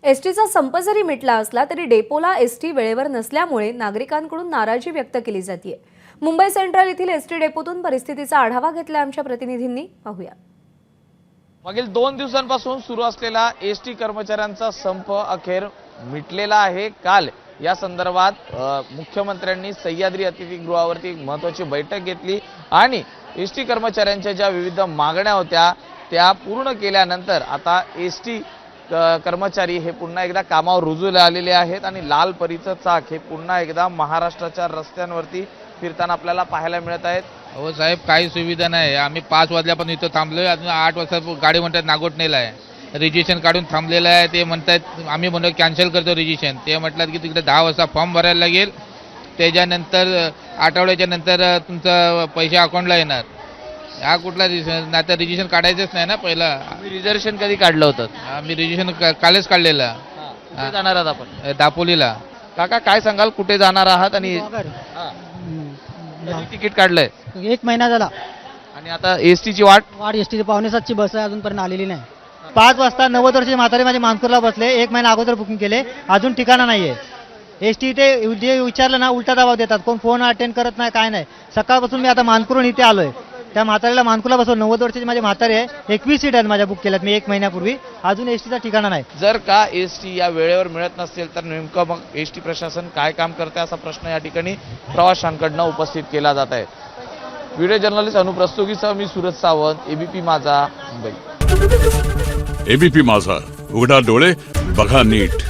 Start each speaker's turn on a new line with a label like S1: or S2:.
S1: एसटीचा संप जरी मिटला असला तरी डेपोला एसटी वेळेवर नसल्यामुळे नागरिकांकडून नाराजी व्यक्त केली जाते। मुंबई सेंट्रल येथील एसटी डेपोतून परिस्थितीचा आढावा घेतला आमच्या प्रतिनिधींनी। पाहूया।
S2: मागील 2 दिवसांपासून सुरू असलेला एसटी कर्मचाऱ्यांचा संप अखेर मिटलेला आहे। काल या संदर्भात मुख्यमंत्र्यांनी सह्याद्री अतिथीगृहावरती एक महत्त्वाची बैठक घेतली आणि एसटी कर्मचाऱ्यांच्या ज्या विविध मागण्या होत्या त्या पूर्ण केल्यानंतर आता एसटी कर्मचारी हे पुन्हा एकदा कामावर रुजू आलेले आहेत आणि लाल परीचं चाक हे पुन्हा एकदा महाराष्ट्राच्या रस्त्यांवरती फिरताना आपल्याला पाहायला मिळत आहेत।
S3: हो साहेब, काही सुविधा नाही। आम्ही 5 वाजल्यापासून इथं थांबलोय, अजून 8 वाजता गाडी म्हणतात नागोठणेला आहे, रजिस्ट्रेशन काढून थांबलेलं आहे। ते म्हणतात आम्ही म्हणतो कॅन्सल करतो रजिस्ट्रेशन। ते म्हटलं की तिकडे 10 वाजता फॉर्म भरायला लागेल, त्याच्यानंतर आठवड्याच्या नंतर तुमचं पैसे अकाउंटला येणार। हा कुठला नाही तर रजिस्ट्रेशन काढायचंच नाही ना पहिला।
S2: रिझर्वेशन कधी काढलं होतं?
S3: आम्ही रजिस्ट्रेशन कालच काढलेलं।
S2: कुठे जाणार आहात आपण?
S3: दापोलीला।
S2: काका काय सांगाल, कुठे जाणार आहात आणि कधी तिकीट काढलंय?
S4: 1 महिना झाला
S2: आणि आता एसटीची वाट
S4: एसटी 6:45ची बस आहे, अजूनपर्यंत आलेली नाही। 5 वाजता 90 वर्षाचे म्हातारे माझे मानपूरला बसले, 1 महिना अगोदर बुकिंग केले, अजून ठिकाणा नाहीये। एसटी ते जे विचारलं ना उलटा दबाव देतात, कोण फोन अटेंड करत नाही, काय नाही। सकाळपासून मी आता मानपूरहून इथे आलोय, त्या म्हाताऱ्याला मानपूरला बसवलं। 90 वर्षाचे माझे म्हातारे आहे, 21 सीट आहेत माझ्या बुक केल्यात मी 1 महिन्यापूर्वी, अजून एसटीचा ठिकाणा नाही।
S2: जर का एसटी या वेळेवर मिळत नसेल तर नेमकं मग एसटी प्रशासन काय काम करते असा प्रश्न या ठिकाणी प्रवाशांकडून उपस्थित केला जात आहे। व्हिडिओ जर्नलिस्ट अनुप्रस्तुकीसह मी सूरज सावंत, एबीपी माझा, मुंबई।
S5: एबीपी माझा, उघडा डोळे बघा नीट।